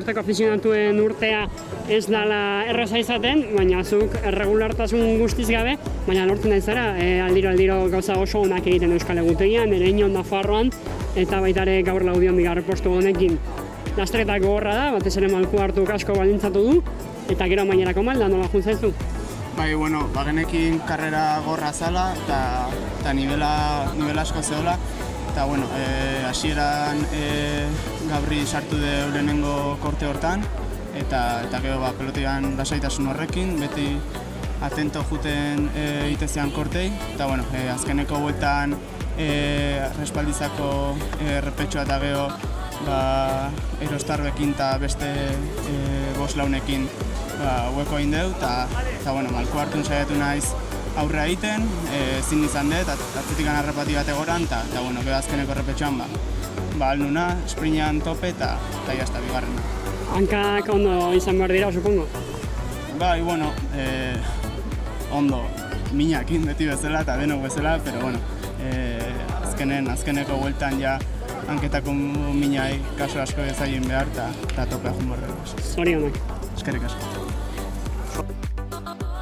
urteko afizionatuen urtea ez dala erraza izaten, baina zuk erregulartasun guztiz gabe, baina lortzen nahi zara, aldiro gauza oso onak egiten Euskal Egutegian, Ereñon, Nafarroan, eta baita ere gaur Laudion bigarren postu honekin. Lasterketa gogorra da, batez ere malku hartu asko balintzatu du, eta gero mainerako malda nola juntzaizu? Bai, bueno, bagenekin karrera gorra zala eta nivela asko zehola. Eta, bueno, hasieran Gabri sartu de lehenengo korte hortan, eta gero pelotian lasaitasun horrekin, beti atento juten itezean kortei. Eta, bueno, azkeneko bueltan respaldizako errepetxoa eta gero erostarbekin eta beste bost launekin hueko egin deu, eta bueno, malko hartun saiatu naiz aurrea egiten, ezin izan dut, atzetik harrapati bat egoran, eta bueno, gero azkeneko errepetxoan alnuna, esprinean tope eta jazta bigarrena. Hankak ondo izan behar dira, supongo? Bai, bueno, ondo, minakin beti bezala eta denok bezala, pero bueno, azkeneko bueltan ja hanketako minai kaso asko ezaien behar eta topea junborrego. Zorionak. Eskerrik asko.